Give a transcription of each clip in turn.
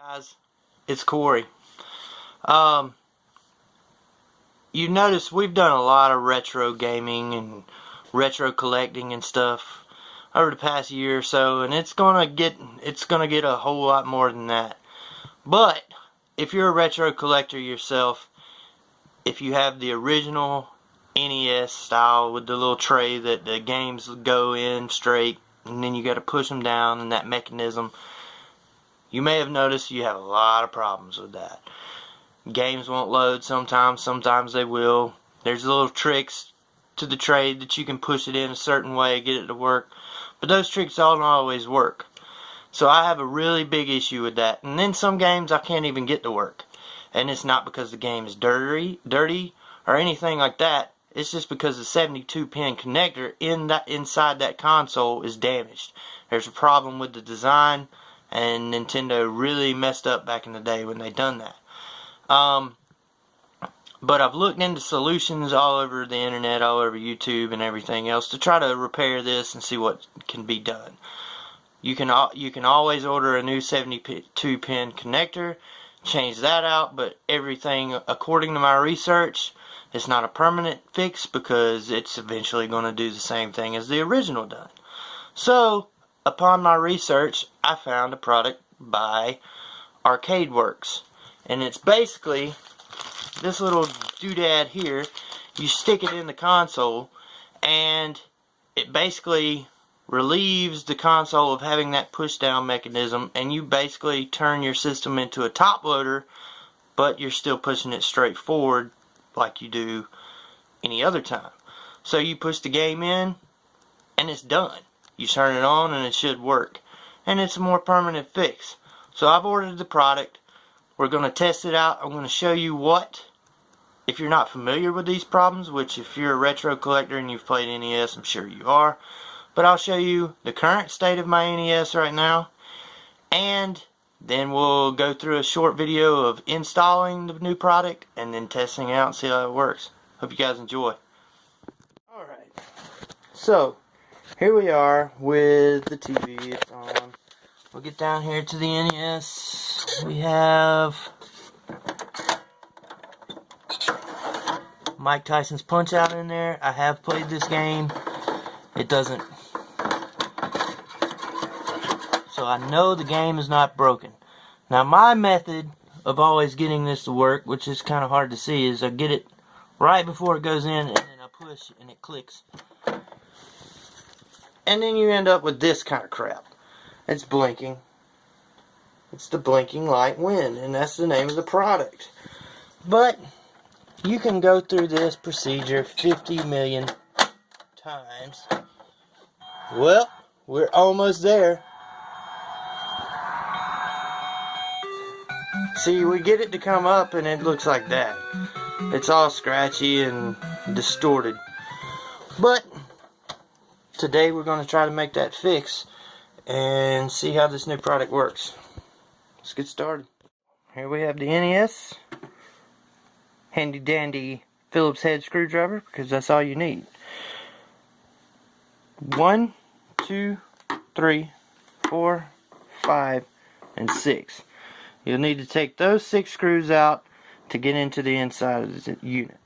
Guys, it's Corey. You notice we've done a lot of retro gaming and retro collecting and stuff over the past year or so, and it's gonna get a whole lot more than that. But if you're a retro collector yourself, if you have the original NES style with the little tray that the games go in straight, and then you got to push them down and that mechanism, you may have noticed you have a lot of problems with that. Games won't load sometimes they will. There's little tricks to the tray that you can push it in a certain way, get it to work, but those tricks don't always work. So I have a really big issue with that. And then some games I can't even get to work. And it's not because the game is dirty or anything like that. It's just because the 72-pin connector inside that console is damaged. There's a problem with the design, and Nintendo really messed up back in the day when they done that. But I've looked into solutions all over the internet, all over YouTube and everything else to try to repair this and see what can be done. You can always order a new 72-pin connector, change that out, but everything, according to my research, it's not a permanent fix because it's eventually going to do the same thing as the original done. So, upon my research, I found a product by ArcadeWorks. And it's basically this little doodad here. You stick it in the console, and it basically relieves the console of having that push down mechanism, and you basically turn your system into a top loader, but you're still pushing it straight forward like you do any other time. So you push the game in and it's done. You turn it on and it should work, and it's a more permanent fix. So I've ordered the product. We're going to test it out. I'm going to show you what, if you're not familiar with these problems, which if you're a retro collector and you've played NES, I'm sure you are. But I'll show you the current state of my NES right now, and then we'll go through a short video of installing the new product and then testing it out and see how it works. Hope you guys enjoy. Alright, so here we are with the TV. It's on. We'll get down here to the NES. We have Mike Tyson's Punch-Out in there. I have played this game. It doesn't. So I know the game is not broken. Now my method of always getting this to work, which is kind of hard to see, is I get it right before it goes in and then I push and it clicks. And then you end up with this kind of crap. It's blinking. It's the blinking light win, and that's the name of the product. But you can go through this procedure 50 million times. Well, we're almost there. See, we get it to come up and it looks like that. It's all scratchy and distorted. But today we're going to try to make that fix and see how this new product works. Let's get started. Here we have the NES. Handy dandy Phillips head screwdriver, because that's all you need. 1, 2, 3, 4, 5, and 6. You'll need to take those 6 screws out to get into the inside of the unit.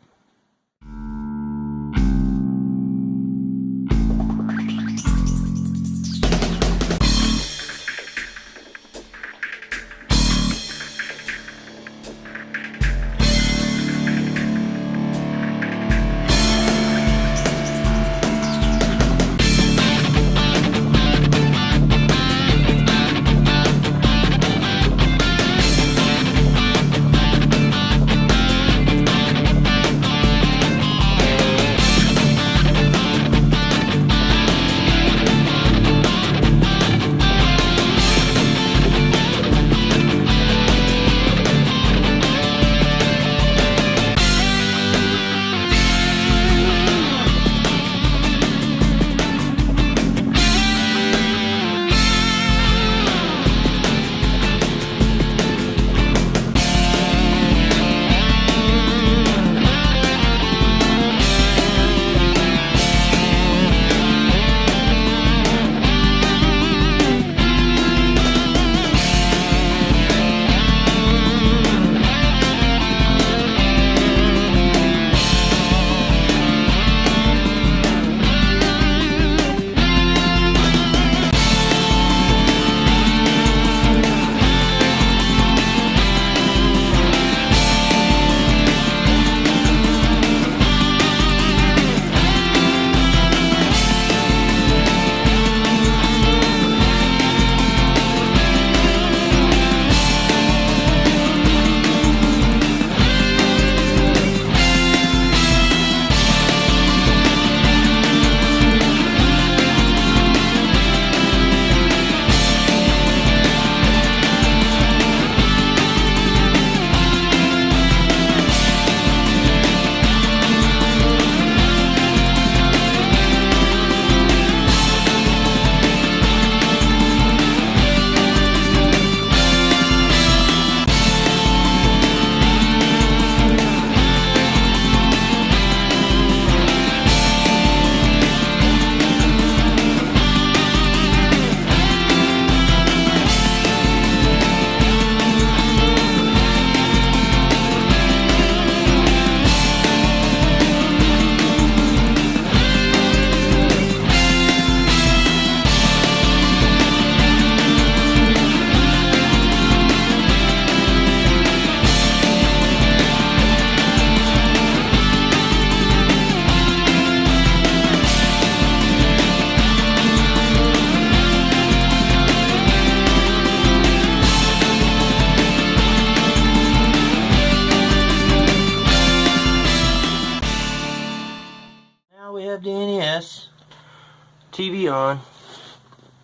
TV on,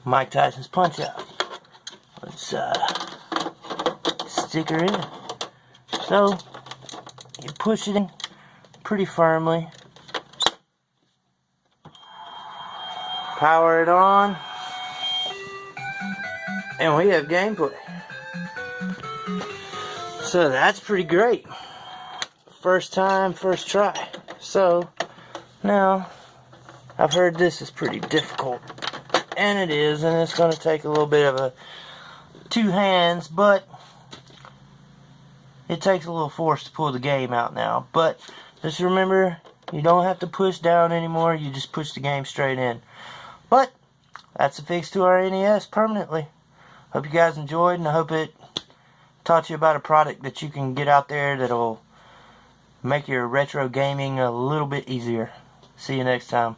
Mike Tyson's Punch Out. Let's stick her in. So you push it in pretty firmly. Power it on. And we have gameplay. So that's pretty great. First time, first try. So now I've heard this is pretty difficult. And it is, and it's going to take a little bit of two hands, but it takes a little force to pull the game out now. But just remember, you don't have to push down anymore, you just push the game straight in. But that's a fix to our NES permanently. Hope you guys enjoyed, and I hope it taught you about a product that you can get out there that'll make your retro gaming a little bit easier. See you next time.